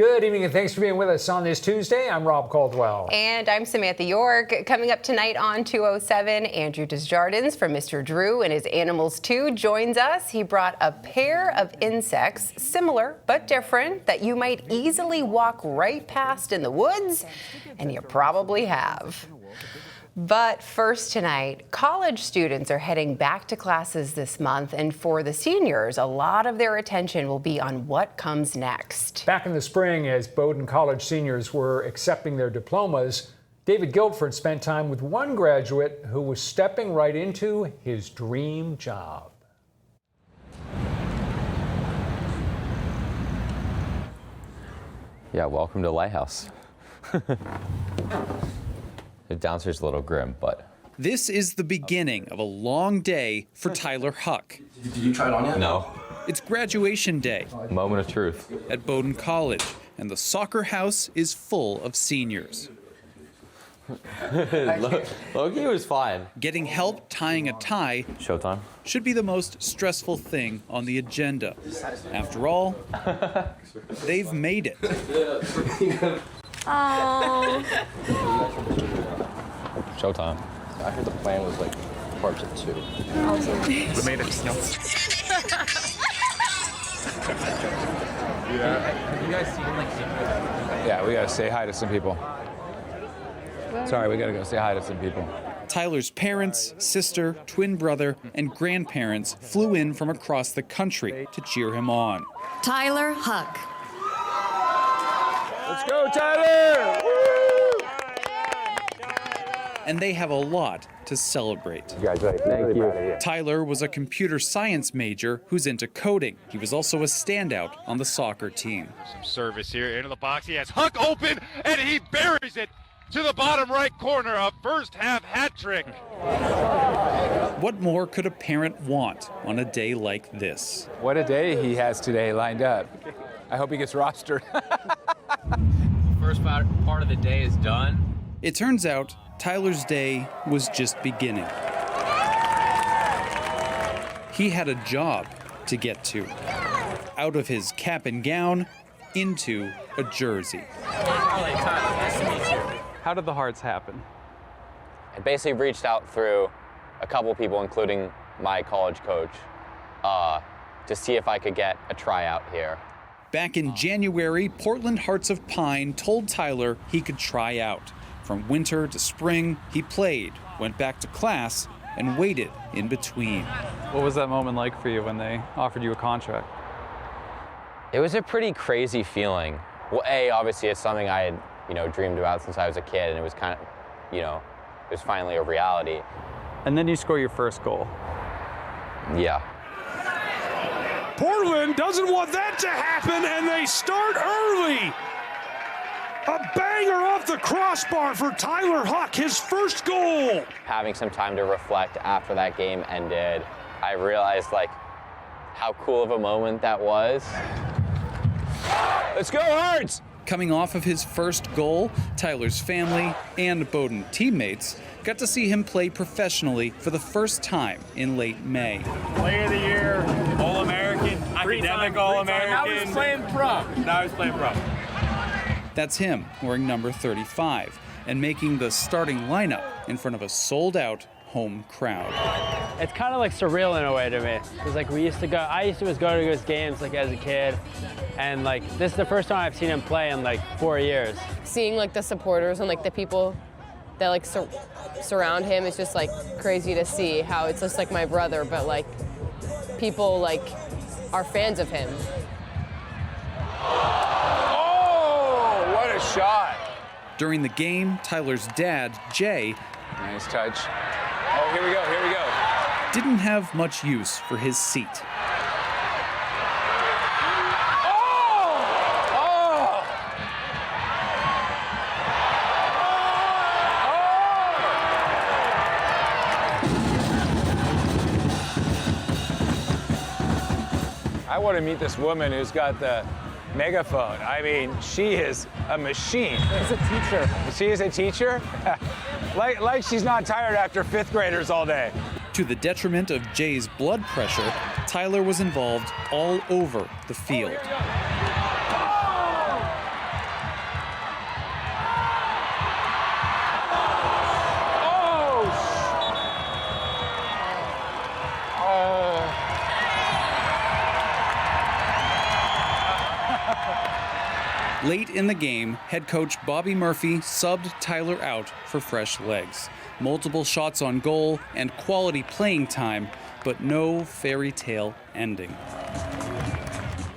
Good evening and thanks for being with us on this Tuesday. I'm Rob Caldwell. And I'm Samantha York. Coming up tonight on 207, Andrew Desjardins from Mr. Drew and his Animals 2 joins us. He brought a pair of insects, similar but different, that you might easily walk right past in the woods, and you probably have. But first tonight, college students are heading back to classes this month, and for the seniors, a lot of their attention will be on what comes next. Back in the spring, as Bowdoin College seniors were accepting their diplomas, David Guildford spent time with one graduate who was stepping right into his dream job. Yeah, welcome to Lighthouse. The downstairs is a little grim, but... This is the beginning of a long day for Tyler Huck. Did you try it on yet? No. It's graduation day Moment of truth. at Bowdoin College, and the soccer house is full of seniors. Loki was fine. Getting help tying a tie Showtime. should be the most stressful thing on the agenda. After all, they've made it. Oh. Showtime. I heard the plan was like parts of 2. We made it. No. Have you guys seen Yeah, we gotta say hi to some people. Sorry, we gotta go say hi to some people. Tyler's parents, sister, twin brother, and grandparents flew in from across the country to cheer him on. Tyler Huck. Let's go, Tyler! And they have a lot to celebrate. Congratulations. Thank you. Tyler was a computer science major who's into coding. He was also a standout on the soccer team. Some service here into the box. He has Huck open, and he buries it to the bottom right corner. A first half hat trick. What more could a parent want on a day like this? What a day he has today lined up. I hope he gets rostered. First part of the day is done. It turns out Tyler's day was just beginning. He had a job to get to. Out of his cap and gown, into a jersey. How did the hearts happen? I basically reached out through a couple people, including my college coach, to see if I could get a tryout here. Back in January, Portland Hearts of Pine told Tyler he could try out. From winter to spring, he played, went back to class, and waited in between. What was that moment like for you when they offered you a contract? It was a pretty crazy feeling. Well, obviously it's something I had, dreamed about since I was a kid, and it was kind of, it was finally a reality. And then you score your first goal. Yeah. Portland doesn't want that to happen, and they start early. A banger off the crossbar for Tyler Huck, his first goal. Having some time to reflect after that game ended, I realized how cool of a moment that was. Let's go, Hearts! Coming off of his first goal, Tyler's family and Bowdoin teammates got to see him play professionally for the first time in late May. Player of the year, All-American, academic All-American. Now he's playing pro. That's him wearing number 35 and making the starting lineup in front of a sold-out home crowd. It's kind of surreal in a way to me. Because I used to go to his games as a kid, and this is the first time I've seen him play in 4 years. Seeing the supporters and the people that surround him is just crazy to see how it's just my brother, but people are fans of him. What a shot. During the game, Tyler's dad, Jay, Nice touch. Oh, here we go. didn't have much use for his seat. I want to meet this woman who's got the megaphone. I mean, she is a machine. He's a teacher. She is a teacher? like she's not tired after fifth graders all day. To the detriment of Jay's blood pressure, Tyler was involved all over the field. Late in the game, head coach Bobby Murphy subbed Tyler out for fresh legs. Multiple shots on goal and quality playing time, but no fairy tale ending.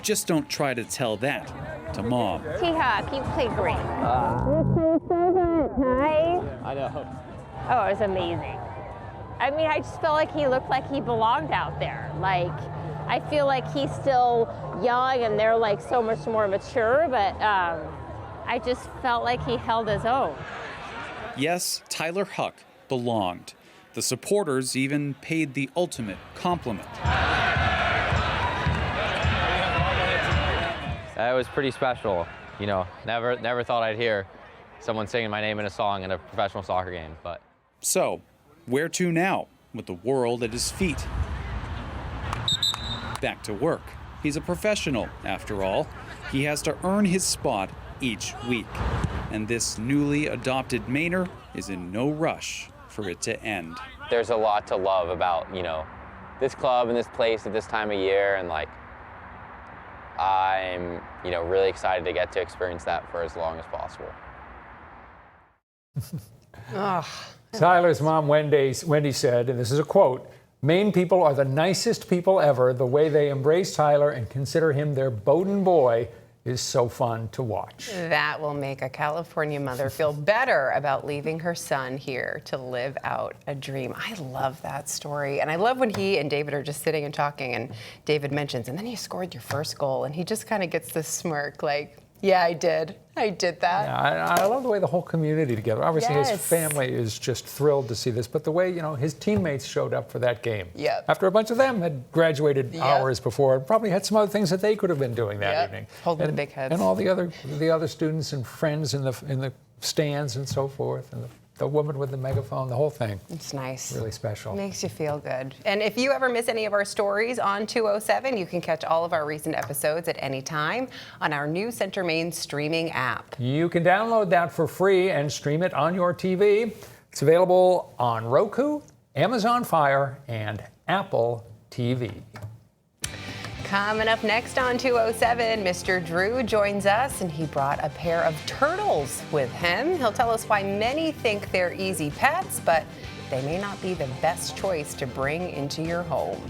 Just don't try to tell that to Mom. Huck, you played great. You played so good, right? I know. Oh, it was amazing. I mean, I just felt like he looked like he belonged out there. Like, I feel like he's still young and they're like so much more mature, but I just felt like he held his own. Yes, Tyler Huck belonged. The supporters even paid the ultimate compliment. That was pretty special. You know, never thought I'd hear someone singing my name in a song in a professional soccer game, but. So, where to now with the world at his feet? Back to work. He's a professional, after all. He has to earn his spot each week. And this newly adopted Mainer is in no rush for it to end. There's a lot to love about, this club and this place at this time of year, and I'm, really excited to get to experience that for as long as possible. Tyler's mom, Wendy, said, and this is a quote, "Maine people are the nicest people ever. The way they embrace Tyler and consider him their Bowdoin boy is so fun to watch." That will make a California mother feel better about leaving her son here to live out a dream. I love that story. And I love when he and David are just sitting and talking, and David mentions, and then you scored your first goal, and he just kind of gets this smirk like, yeah, I did that. Yeah, I love the way the whole community together. Obviously, Yes. his family is just thrilled to see this, but the way, his teammates showed up for that game. Yep. After a bunch of them had graduated hours before, probably had some other things that they could have been doing that evening. Holding the big heads. And all the other students and friends in the stands and so forth, and the woman with the megaphone, the whole thing. It's nice. Really special. Makes you feel good. And if you ever miss any of our stories on 207, you can catch all of our recent episodes at any time on our new Center Maine streaming app. You can download that for free and stream it on your TV. It's available on Roku, Amazon Fire, and Apple TV. Coming up next on 207, Mr. Drew joins us, and he brought a pair of turtles with him. He'll tell us why many think they're easy pets, but they may not be the best choice to bring into your home.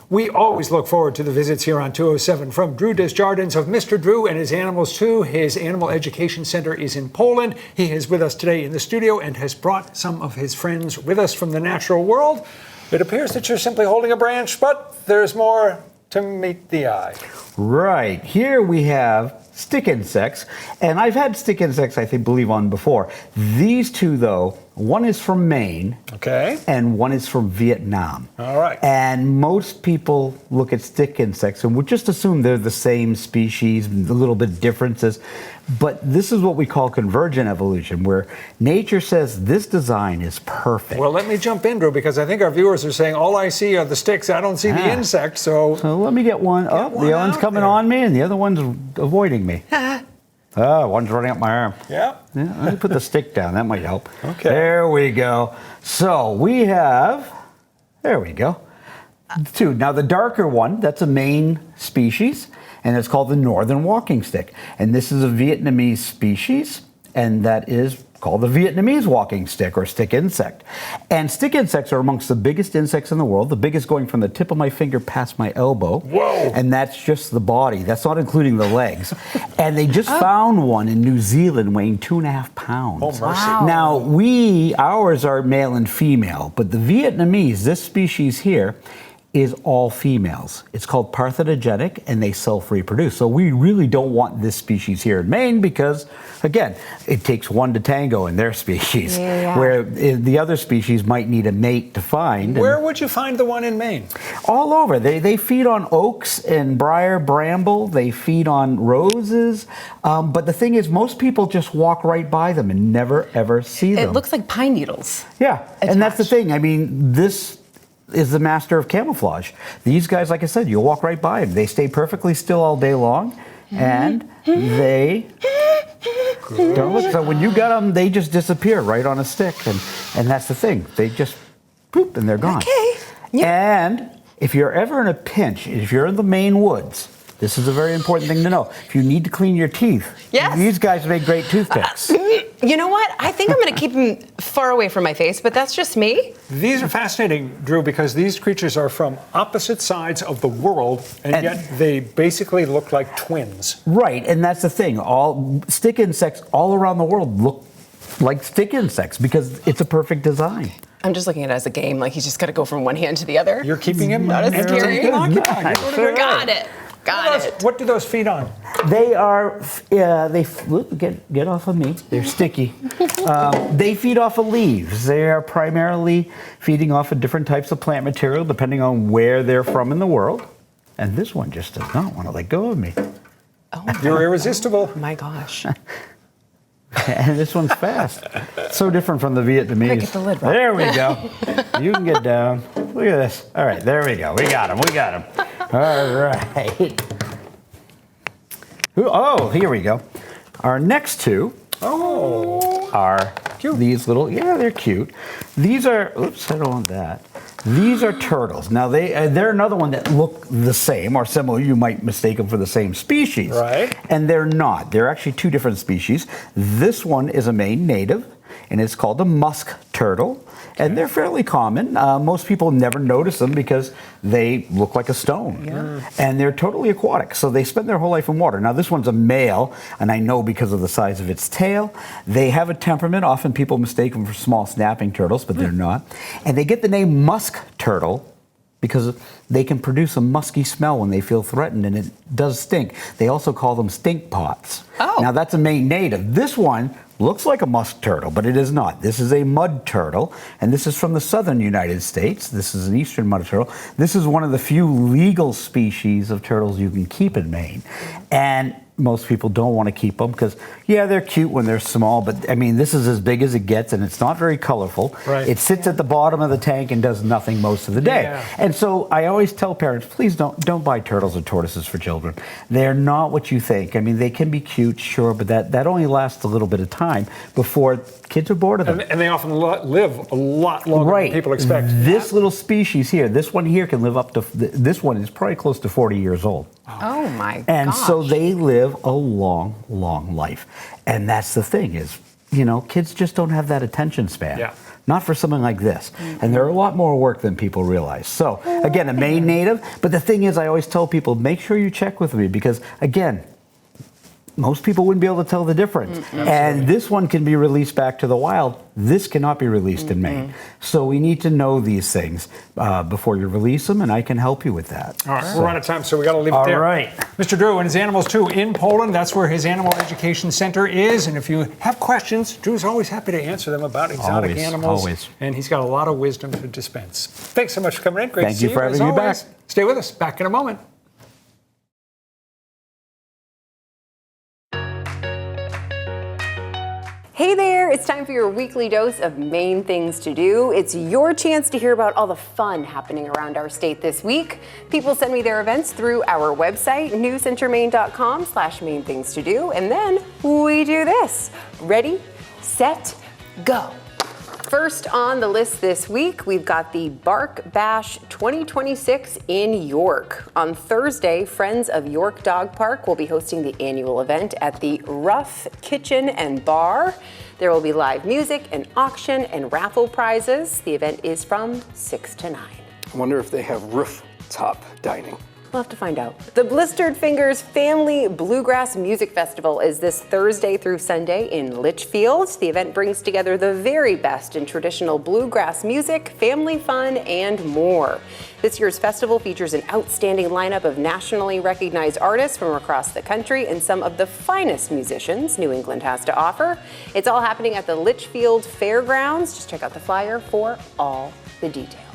We always look forward to the visits here on 207 from Drew Desjardins of Mr. Drew and his animals too. His animal education center is in Poland. He is with us today in the studio and has brought some of his friends with us from the natural world. It appears that you're simply holding a branch, but there's more to meet the eye. Right. Here we have stick insects, and I've had stick insects, I believe, on before. These two, though, one is from Maine, okay, and one is from Vietnam. All right. And most people look at stick insects and would just assume they're the same species, a little bit differences. But this is what we call convergent evolution, where nature says this design is perfect. Well, let me jump in, Drew, because I think our viewers are saying all I see are the sticks. I don't see the insect, so let me get one. The other one's coming on me, and the other one's avoiding me. One's running up my arm. Yeah. Let me put the stick down. That might help. Okay. There we go. So we have, there we go, two. Now the darker one, that's a Maine species, and it's called the northern walking stick. And this is a Vietnamese species, and that is called the Vietnamese walking stick or stick insect. And stick insects are amongst the biggest insects in the world, the biggest going from the tip of my finger past my elbow. Whoa! And that's just the body. That's not including the legs. And they just found one in New Zealand weighing 2.5 pounds. Oh, mercy. Wow. Now, ours are male and female, but the Vietnamese, this species here, is all females. It's called parthenogenic, and they self-reproduce. So we really don't want this species here in Maine because, again, it takes one to tango in their species, where the other species might need a mate to find. Where would you find the one in Maine? All over. They feed on oaks and briar bramble. They feed on roses. But the thing is, most people just walk right by them and never, ever see them. It looks like pine needles. Yeah, and that's the thing. I mean, this is the master of camouflage. These guys, like I said, you'll walk right by them. They stay perfectly still all day long, and they don't look. So when you got them, they just disappear right on a stick, and that's the thing. They just poop and they're gone. Okay. And if you're ever in a pinch, if you're in the Maine woods, this is a very important thing to know. If you need to clean your teeth, yes. These guys make great toothpicks. You know what? I think I'm going to keep them far away from my face, but that's just me. These are fascinating, Drew, because these creatures are from opposite sides of the world, and yet they basically look like twins. Right, and that's the thing. All stick insects all around the world look like stick insects because it's a perfect design. I'm just looking at it as a game. Like he's just got to go from one hand to the other. You're keeping him not as scary. occupied. Got it. Got it. What do those feed on? They are, get off of me. They're sticky. They feed off of leaves. They are primarily feeding off of different types of plant material depending on where they're from in the world. And this one just does not want to let go of me. Oh, you're irresistible. My gosh. And this one's fast. So different from the Vietnamese. Get the lid right. There we go. You can get down. Look at this. All right, there we go. We got him. All right. Oh, here we go. Our next two are cute. These little, they're cute. These are, oops, I don't want that. These are turtles. Now, they're another one that look the same or similar. You might mistake them for the same species. Right. And they're not. They're actually two different species. This one is a Maine native, and it's called a musk turtle. And they're fairly common. Most people never notice them because they look like a stone. Yeah. And they're totally aquatic, so they spend their whole life in water. Now, this one's a male, and I know because of the size of its tail. They have a temperament. Often people mistake them for small snapping turtles, but they're not. And they get the name musk turtle because they can produce a musky smell when they feel threatened, and it does stink. They also call them stink pots. Oh. Now, that's a Maine native. This one looks like a musk turtle, but it is not. This is a mud turtle, and this is from the southern United States. This is an eastern mud turtle. This is one of the few legal species of turtles you can keep in Maine. And most people don't want to keep them because, they're cute when they're small, but I mean, this is as big as it gets, and it's not very colorful. Right. It sits at the bottom of the tank and does nothing most of the day. Yeah. And so I always tell parents, please don't buy turtles or tortoises for children. They're not what you think. I mean, they can be cute, sure, but that only lasts a little bit of time before kids are bored of them. And they often live a lot longer than people expect. This little species here, this one here can live up to, this one is probably close to 40 years old. Oh my And gosh. so they live a long, long life. And that's the thing is, kids just don't have that attention span. Yeah. Not for something like this. And they're a lot more work than people realize. So, again, a Maine native. But the thing is, I always tell people, make sure you check with me because, again, most people wouldn't be able to tell the difference. And this one can be released back to the wild. This cannot be released in Maine. So we need to know these things before you release them, and I can help you with that. All right, we're out of time, so we got to leave it there. All right. Mr. Drew and his animals, too, in Poland. That's where his animal education center is. And if you have questions, Drew's always happy to answer them about exotic animals. Always. And he's got a lot of wisdom to dispense. Thanks so much for coming in. Great to see you. Thank you for having as me back. always. Stay with us. Back in a moment. Hey there, it's time for your weekly dose of Maine things to do. It's your chance to hear about all the fun happening around our state this week. People send me their events through our website, newcentermaine.com/Maine things to do, and then we do this. Ready, set, go. First on the list this week, we've got the Bark Bash 2026 in York. On Thursday, Friends of York Dog Park will be hosting the annual event at the Rough Kitchen and Bar. There will be live music, an auction, and raffle prizes. The event is from 6 to 9. I wonder if they have rooftop dining. We'll have to find out. The Blistered Fingers Family Bluegrass Music Festival is this Thursday through Sunday in Litchfield. The event brings together the very best in traditional bluegrass music, family fun, and more. This year's festival features an outstanding lineup of nationally recognized artists from across the country and some of the finest musicians New England has to offer. It's all happening at the Litchfield Fairgrounds. Just check out the flyer for all the details.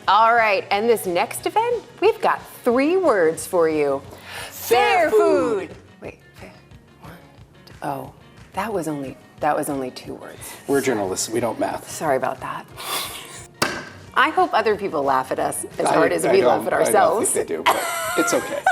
All right, and this next event, we've got 3 words for you. Fair food. Wait, fair. 1, 2, oh, that was only 2 words. We're journalists, we don't math. Sorry about that. I hope other people laugh at us as hard as we laugh at ourselves. I don't think they do, but it's okay.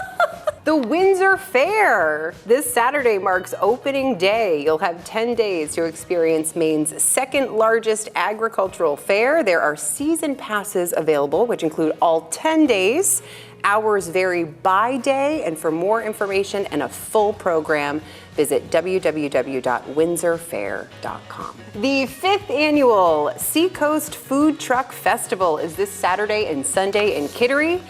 The Windsor Fair. This Saturday marks opening day. You'll have 10 days to experience Maine's second largest agricultural fair. There are season passes available, which include all 10 days. Hours vary by day, and for more information and a full program, visit www.windsorfair.com. The 5th annual Seacoast Food Truck Festival is this Saturday and Sunday in Kittery.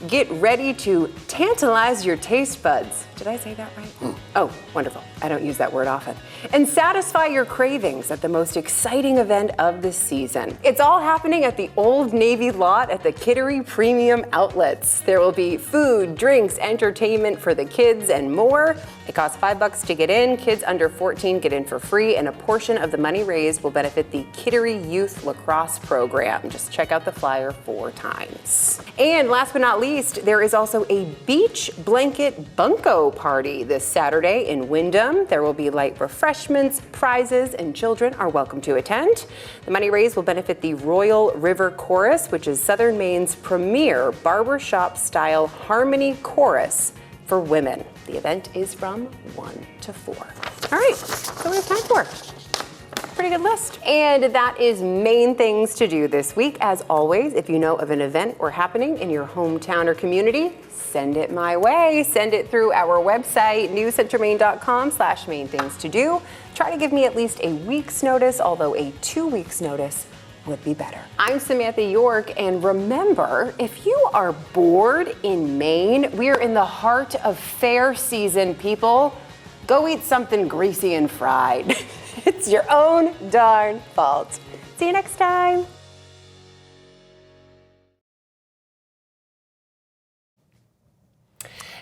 Get ready to tantalize your taste buds. Did I say that right? Oh, wonderful. I don't use that word often. And satisfy your cravings at the most exciting event of the season. It's all happening at the Old Navy lot at the Kittery Premium Outlets. There will be food, drinks, entertainment for the kids, and more. It costs $5 to get in. Kids under 14 get in for free, and a portion of the money raised will benefit the Kittery Youth Lacrosse Program. Just check out the flyer 4 times. And last but not least, there is also a beach blanket bunko party this Saturday in Windham. There will be light refreshments, prizes, and children are welcome to attend. The money raised will benefit the Royal River Chorus, which is Southern Maine's premier barbershop-style harmony chorus for women. The event is from 1 to 4. All right, so we have time for pretty good list. And that is Maine things to do this week. As always, if you know of an event or happening in your hometown or community, send it my way. Send it through our website, newscentermaine.com/Maine things to do. Try to give me at least a week's notice, although a 2 weeks notice would be better. I'm Samantha York, and remember, if you are bored in Maine, we are in the heart of fair season, people. Go eat something greasy and fried. It's your own darn fault. See you next time.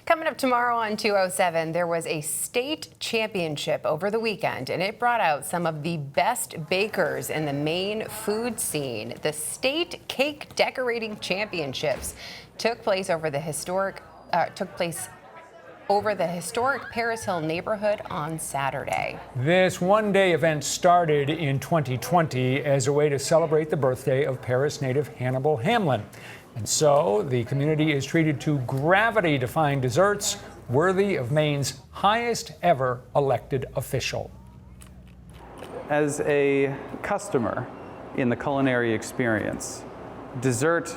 Coming up tomorrow on 207, there was a state championship over the weekend, and it brought out some of the best bakers in the Maine food scene. The state cake decorating championships took place over the historic Paris Hill neighborhood on Saturday. This one-day event started in 2020 as a way to celebrate the birthday of Paris native Hannibal Hamlin. And so the community is treated to gravity-defying desserts worthy of Maine's highest ever elected official. As a customer in the culinary experience, dessert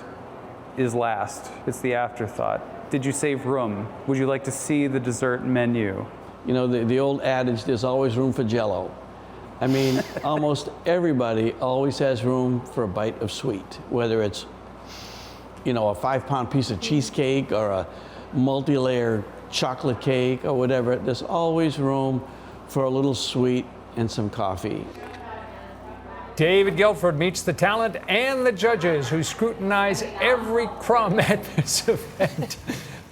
is last. It's the afterthought. Did you save room? Would you like to see the dessert menu? You know, the old adage, there's always room for Jell-O. I mean, almost everybody always has room for a bite of sweet, whether it's a 5-pound piece of cheesecake or a multi-layer chocolate cake or whatever. There's always room for a little sweet and some coffee. David Guilford meets the talent and the judges who scrutinize every crumb at this event.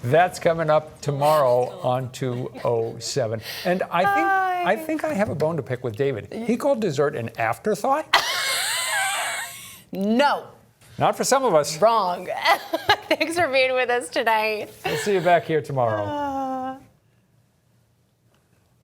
That's coming up tomorrow on 207. And I think I have a bone to pick with David. He called dessert an afterthought? No. Not for some of us. Wrong. Thanks for being with us tonight. We'll see you back here tomorrow.